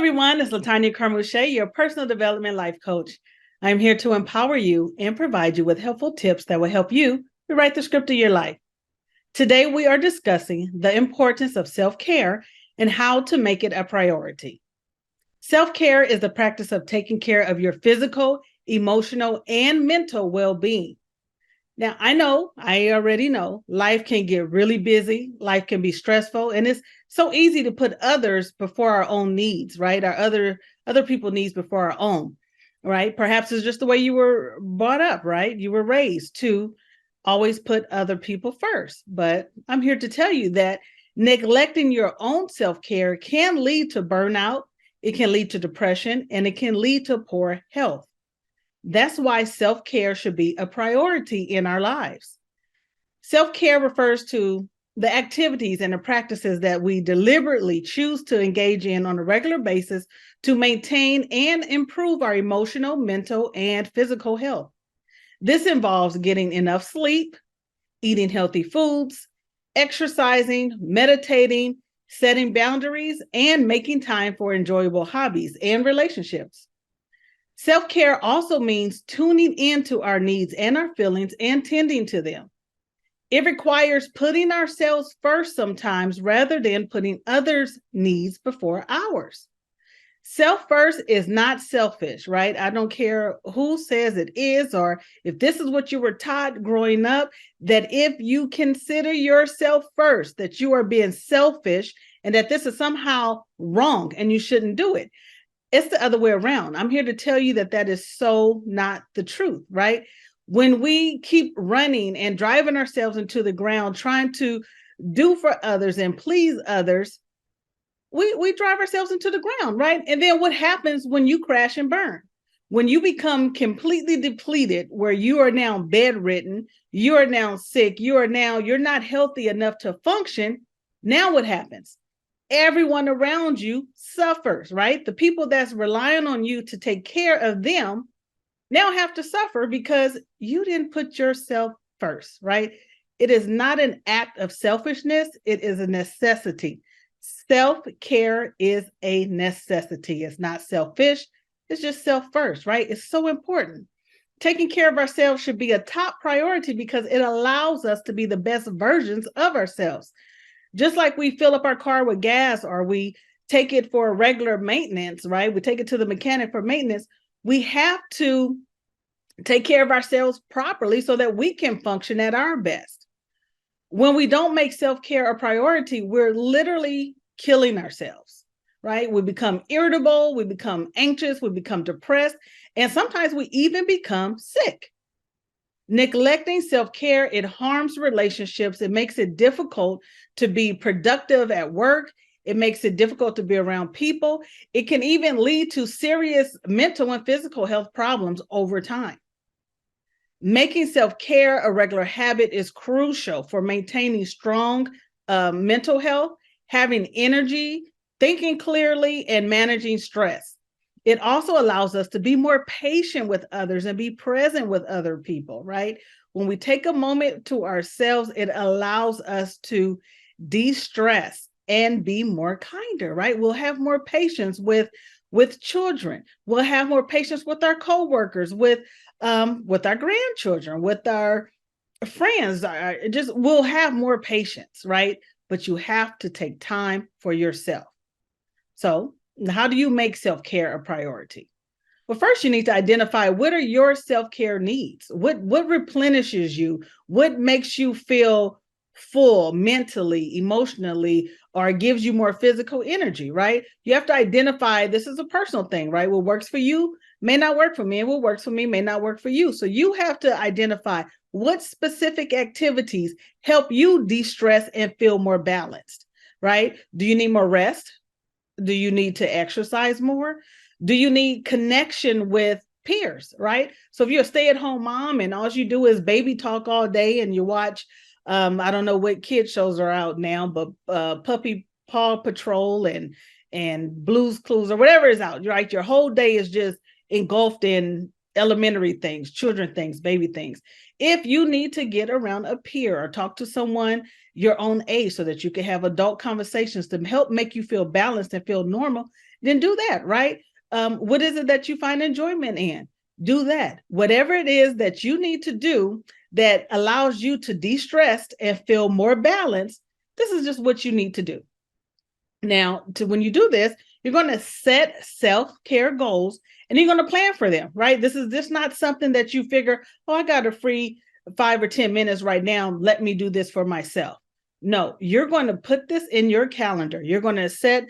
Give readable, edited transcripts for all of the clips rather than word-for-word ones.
everyone, it's Latanya Carmouche, your personal development life coach. I'm here to empower you and provide you with helpful tips that will help you to write the script of your life. Today, we are discussing the importance of self-care and how to make it a priority. Self-care is the practice of taking care of your physical, emotional, and mental well-being. Now, I already know life can get really busy, life can be stressful, and it's so easy to put others before our own needs, right? Our other people needs before our own, right? Perhaps it's just the way you were brought up, right? You were raised to always put other people first. But I'm here to tell you that neglecting your own self-care can lead to burnout, it can lead to depression, and it can lead to poor health. That's why self-care should be a priority in our lives. Self-care refers to the activities and the practices that we deliberately choose to engage in on a regular basis to maintain and improve our emotional, mental, and physical health. This involves getting enough sleep, eating healthy foods, exercising, meditating, setting boundaries, and making time for enjoyable hobbies and relationships. Self-care also means tuning into our needs and our feelings and tending to them. It requires putting ourselves first sometimes rather than putting others' needs before ours. Self first is not selfish, right? I don't care who says it is or if this is what you were taught growing up, that if you consider yourself first, that you are being selfish and that this is somehow wrong and you shouldn't do it. It's the other way around. I'm here to tell you that that is so not the truth, right? When we keep running and driving ourselves into the ground, trying to do for others and please others, we drive ourselves into the ground, right? And then what happens when you crash and burn? When you become completely depleted, where you are now bedridden, you are now sick, you're not healthy enough to function. Now what happens? Everyone around you suffers, right? The people that's relying on you to take care of them now have to suffer because you didn't put yourself first, right? It is not an act of selfishness, it is a necessity. Self-care is a necessity. It's not selfish, it's just self first, right? It's so important. Taking care of ourselves should be a top priority because it allows us to be the best versions of ourselves. Just like we fill up our car with gas or we take it for regular maintenance, right? We take it to the mechanic for maintenance. We have to take care of ourselves properly so that we can function at our best. When we don't make self-care a priority, we're literally killing ourselves, right? We become irritable, we become anxious, we become depressed, and sometimes we even become sick. Neglecting self-care, it harms relationships. It makes it difficult to be productive at work. It makes it difficult to be around people. It can even lead to serious mental and physical health problems over time. Making self-care a regular habit is crucial for maintaining strong mental health, having energy, thinking clearly, and managing stress. It also allows us to be more patient with others and be present with other people, right? When we take a moment to ourselves, it allows us to de-stress and be more kinder, right? We'll have more patience with children. We'll have more patience with our coworkers, with our grandchildren, with our friends. We'll have more patience, right? But you have to take time for yourself. So, how do you make self-care a priority? Well, first you need to identify what are your self-care needs? What replenishes you? What makes you feel full mentally, emotionally, or gives you more physical energy, right? You have to identify this is a personal thing, right? What works for you may not work for me, and what works for me may not work for you. So you have to identify what specific activities help you de-stress and feel more balanced, right? Do you need more rest? Do you need to exercise more? Do you need connection with peers, right? So if you're a stay-at-home mom and all you do is baby talk all day and you watch, I don't know what kid shows are out now, but Puppy Paw Patrol and Blue's Clues or whatever is out, right? Your whole day is just engulfed in elementary things, children things, baby things. If you need to get around a peer or talk to someone your own age so that you can have adult conversations to help make you feel balanced and feel normal, then do that, right? What is it that you find enjoyment in? Do that. Whatever it is that you need to do that allows you to de-stress and feel more balanced, this is just what you need to do. Now, when you do this, you're going to set self-care goals and you're going to plan for them, right? This is just not something that you figure, oh, I got a free 5 or 10 minutes right now. Let me do this for myself. No, you're going to put this in your calendar. You're going to set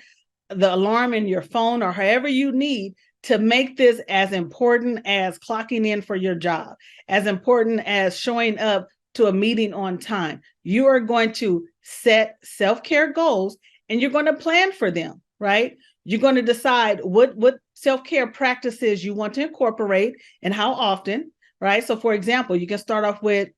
the alarm in your phone or however you need to make this as important as clocking in for your job, as important as showing up to a meeting on time. You are going to set self-care goals and you're going to plan for them, right? You're going to decide what self-care practices you want to incorporate and how often, right? So for example, you can start off with,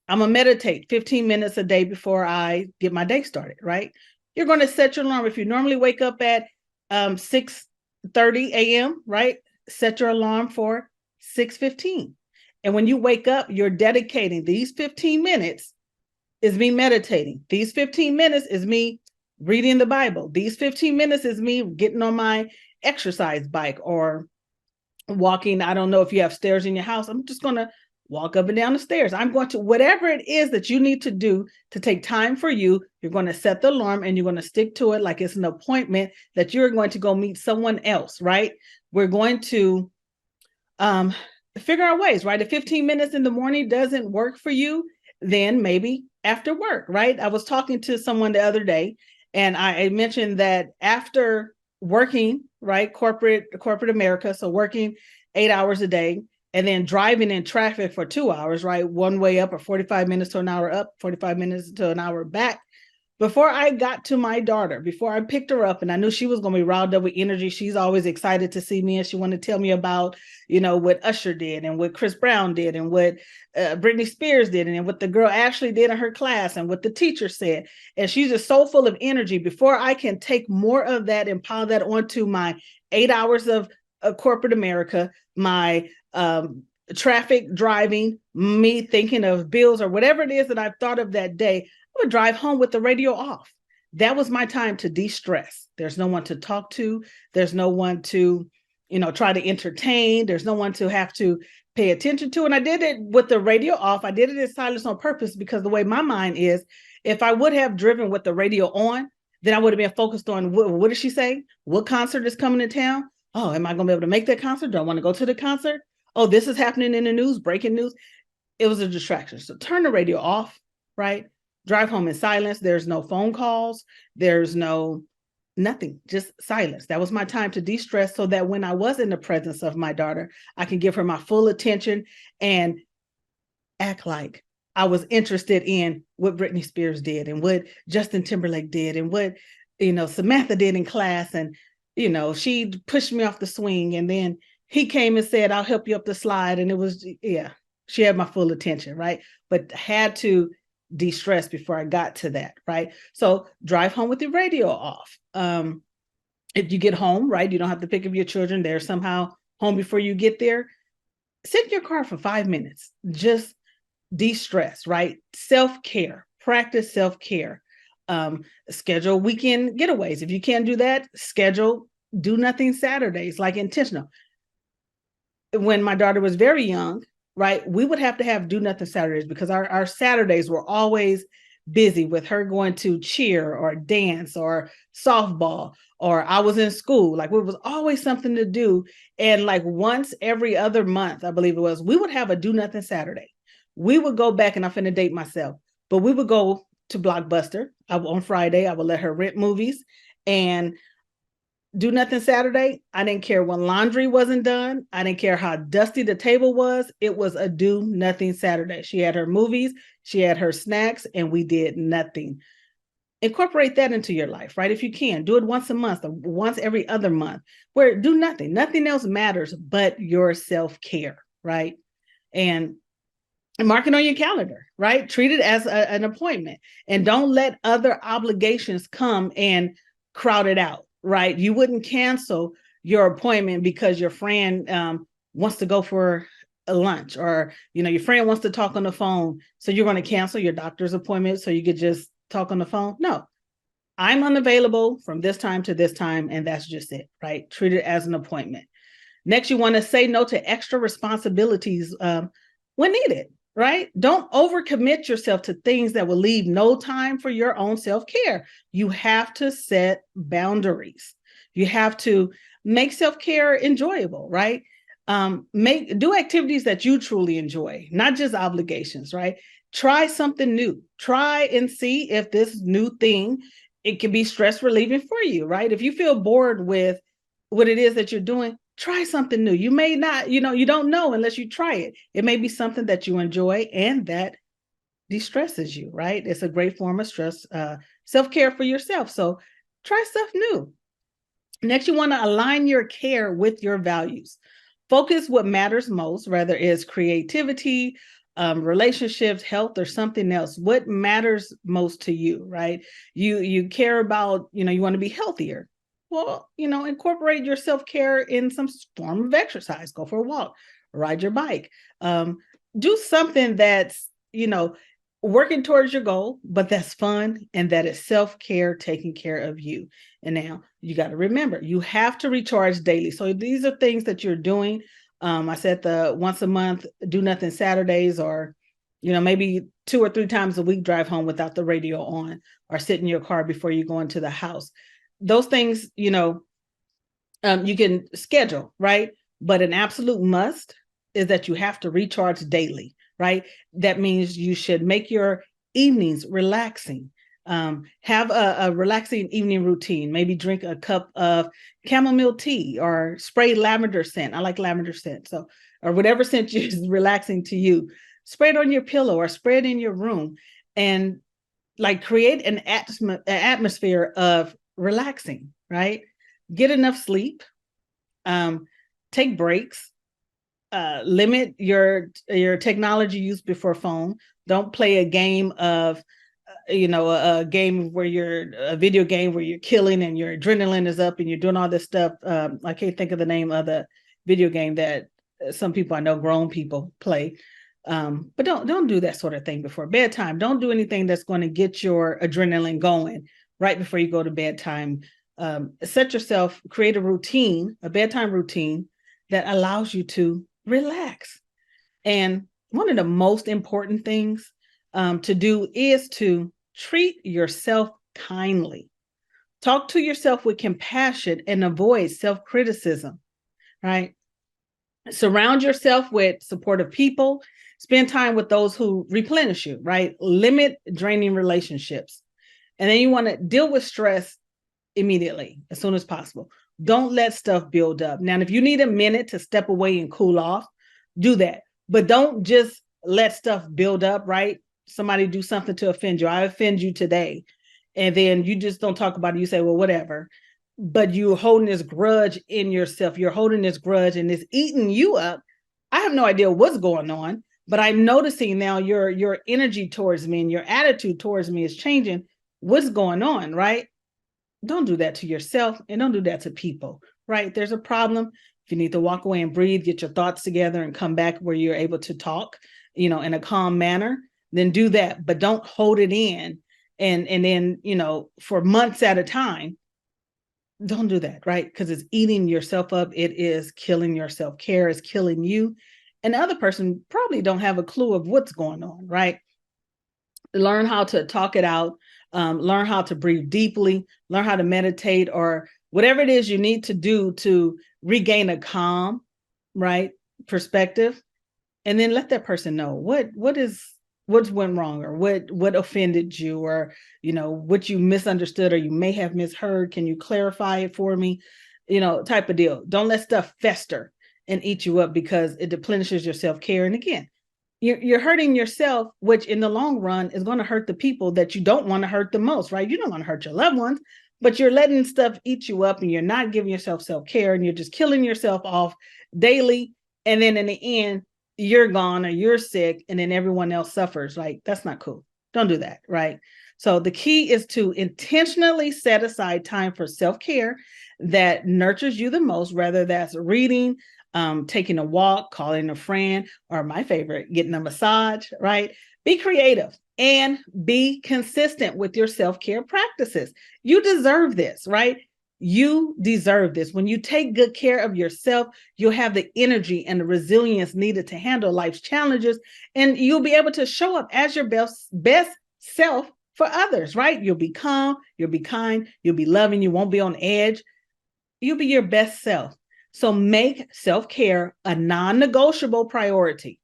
I'm going to meditate 15 minutes a day before I get my day started, right? You're going to set your alarm. If you normally wake up at 6:30 a.m., right? Set your alarm for 6:15. And when you wake up, you're dedicating these 15 minutes is me meditating. These 15 minutes is me reading the Bible. These 15 minutes is me getting on my exercise bike or walking. I don't know if you have stairs in your house. I'm just going to walk up and down the stairs. I'm going to, whatever it is that you need to do to take time for you, you're going to set the alarm and you're going to stick to it like it's an appointment that you're going to go meet someone else, right? We're going to figure out ways, right? If 15 minutes in the morning doesn't work for you, then maybe after work, right? I was talking to someone the other day and I mentioned that after working, right, corporate America, so working 8 hours a day, and then driving in traffic for 2 hours, right? One way up or 45 minutes to an hour up, 45 minutes to an hour back. Before I got to my daughter, before I picked her up and I knew she was going to be riled up with energy, she's always excited to see me and she wanted to tell me about, what Usher did and what Chris Brown did and what Britney Spears did and what the girl Ashley did in her class and what the teacher said. And she's just so full of energy. Before I can take more of that and pile that onto my 8 hours of corporate America, my traffic driving, me thinking of bills or whatever it is that I've thought of that day, I would drive home with the radio off. That was my time to de-stress. There's no one to talk to. There's no one to, try to entertain. There's no one to have to pay attention to. And I did it with the radio off. I did it in silence on purpose because the way my mind is, if I would have driven with the radio on, then I would have been focused on what did she say? What concert is coming to town? Oh, am I going to be able to make that concert? Do I want to go to the concert? Oh, this is happening in the news, breaking news. It was a distraction. So turn the radio off, right? Drive home in silence. There's no phone calls. There's nothing, just silence. That was my time to de-stress so that when I was in the presence of my daughter, I can give her my full attention and act like I was interested in what Britney Spears did and what Justin Timberlake did and what, Samantha did in class. And, she pushed me off the swing and then he came and said, I'll help you up the slide. And it was, she had my full attention, right? But had to de-stress before I got to that, right? So drive home with the radio off. If you get home, right, you don't have to pick up your children. They're somehow home before you get there. Sit in your car for 5 minutes. Just de-stress, right? Self-care, practice self-care. Schedule weekend getaways. If you can't do that, schedule do nothing Saturdays, like intentional. When my daughter was very young, right, we would have to have do nothing Saturdays because our Saturdays were always busy with her going to cheer or dance or softball, or I was in school. Like, it was always something to do. And like once every other month, I believe it was, we would have a do nothing Saturday. We would go back, and I'm finna date myself, but we would go to Blockbuster. On Friday, I would let her rent movies and do nothing Saturday. I didn't care when laundry wasn't done. I didn't care how dusty the table was. It was a do nothing Saturday. She had her movies, she had her snacks, and we did nothing. Incorporate that into your life, right? If you can, do it once a month or once every other month, where do nothing. Nothing else matters but your self-care, right? And mark it on your calendar, right? Treat it as an appointment and don't let other obligations come and crowd it out. Right? You wouldn't cancel your appointment because your friend wants to go for a lunch, or your friend wants to talk on the phone, so you're going to cancel your doctor's appointment so you could just talk on the phone. No, I'm unavailable from this time to this time, and that's just it, right? Treat it as an appointment. Next, you want to say no to extra responsibilities when needed, right? Don't overcommit yourself to things that will leave no time for your own self-care. You have to set boundaries. You have to make self-care enjoyable, right? Do activities that you truly enjoy, not just obligations, right? Try something new. Try and see if this new thing, it can be stress relieving for you, right? If you feel bored with what it is that you're doing, try something new. You may not, you don't know unless you try it. It may be something that you enjoy and that de-stresses you, right? It's a great form of stress, self-care for yourself. So try stuff new. Next, you want to align your care with your values. Focus what matters most, whether it's creativity, relationships, health, or something else. What matters most to you, right? You care about, you want to be healthier. Well, incorporate your self-care in some form of exercise. Go for a walk, ride your bike. Do something that's, working towards your goal, but that's fun and that is self-care, taking care of you. And now you got to remember, you have to recharge daily. So these are things that you're doing. I said the once a month, do nothing Saturdays, or, maybe 2 or 3 times a week, drive home without the radio on, or sit in your car before you go into the house. Those things, you can schedule, right? But an absolute must is that you have to recharge daily, right? That means you should make your evenings relaxing. Have a relaxing evening routine. Maybe drink a cup of chamomile tea or spray lavender scent. I like lavender scent. So, or whatever scent is relaxing to you. Spray it on your pillow or spray it in your room, and like create an atmosphere of relaxing, right? Get enough sleep. Take breaks. Limit your technology use before phone. Don't play a game of, a game where a video game where you're killing and your adrenaline is up and you're doing all this stuff. I can't think of the name of the video game that some people I know, grown people, play. But don't do that sort of thing before bedtime. Don't do anything that's going to get your adrenaline going right before you go to bedtime. Set yourself, create a routine, a bedtime routine that allows you to relax. And one of the most important things to do is to treat yourself kindly. Talk to yourself with compassion and avoid self-criticism, right? Surround yourself with supportive people. Spend time with those who replenish you, right? Limit draining relationships. And then you want to deal with stress immediately, as soon as possible. Don't let stuff build up. Now, if you need a minute to step away and cool off, do that. But don't just let stuff build up, right? Somebody do something to offend you. I offend you today. And then you just don't talk about it. You say, well, whatever. But you're holding this grudge in yourself. You're holding this grudge and it's eating you up. I have no idea what's going on, but I'm noticing now your energy towards me and your attitude towards me is changing. What's going on, right? Don't do that to yourself and don't do that to people, right? There's a problem. If you need to walk away and breathe, get your thoughts together and come back where you're able to talk, in a calm manner, then do that. But don't hold it in and then, for months at a time. Don't do that, right? Because it's eating yourself up. It is killing your self-care. It's killing you. And the other person probably don't have a clue of what's going on, right? Learn how to talk it out. Learn how to breathe deeply, learn how to meditate, or whatever it is you need to do to regain a calm, right, perspective. And then let that person know what went wrong, or what offended you, or, what you misunderstood, or you may have misheard. Can you clarify it for me? Type of deal. Don't let stuff fester and eat you up, because it deplenishes your self-care. And again, you're hurting yourself, which in the long run is going to hurt the people that you don't want to hurt the most, right? You don't want to hurt your loved ones, but you're letting stuff eat you up and you're not giving yourself self-care and you're just killing yourself off daily. And then in the end, you're gone or you're sick and then everyone else suffers. Like, that's not cool. Don't do that, right? So the key is to intentionally set aside time for self-care that nurtures you the most, whether that's reading, taking a walk, calling a friend, or my favorite, getting a massage, right? Be creative and be consistent with your self-care practices. You deserve this, right? You deserve this. When you take good care of yourself, you'll have the energy and the resilience needed to handle life's challenges, and you'll be able to show up as your best self for others, right? You'll be calm, you'll be kind, you'll be loving, you won't be on edge. You'll be your best self. So make self-care a non-negotiable priority.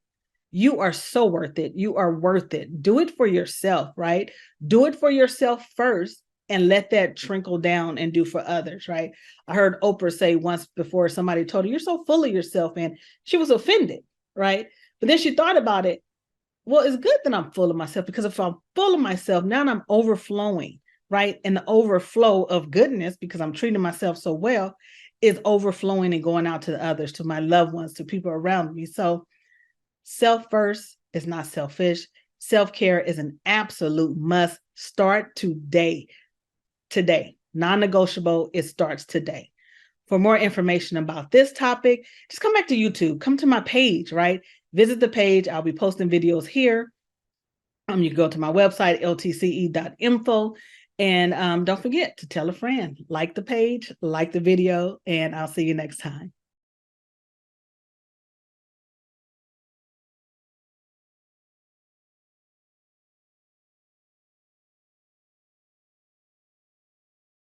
You are so worth it. You are worth it. Do it for yourself, right? Do it for yourself first and let that trickle down and do for others, right? I heard Oprah say once before, somebody told her, "You're so full of yourself," and she was offended, right? But then she thought about it. Well, it's good that I'm full of myself, because if I'm full of myself, now I'm overflowing, right? And the overflow of goodness, because I'm treating myself so well, is overflowing and going out to the others, to my loved ones, to people around me. So self first is not selfish. Self-care is an absolute must. Start today. Today. Non-negotiable. It starts today. For more information about this topic, just come back to YouTube. Come to my page, right? Visit the page. I'll be posting videos here. You can go to my website, ltce.info. And don't forget to tell a friend, like the page, like the video, and I'll see you next time.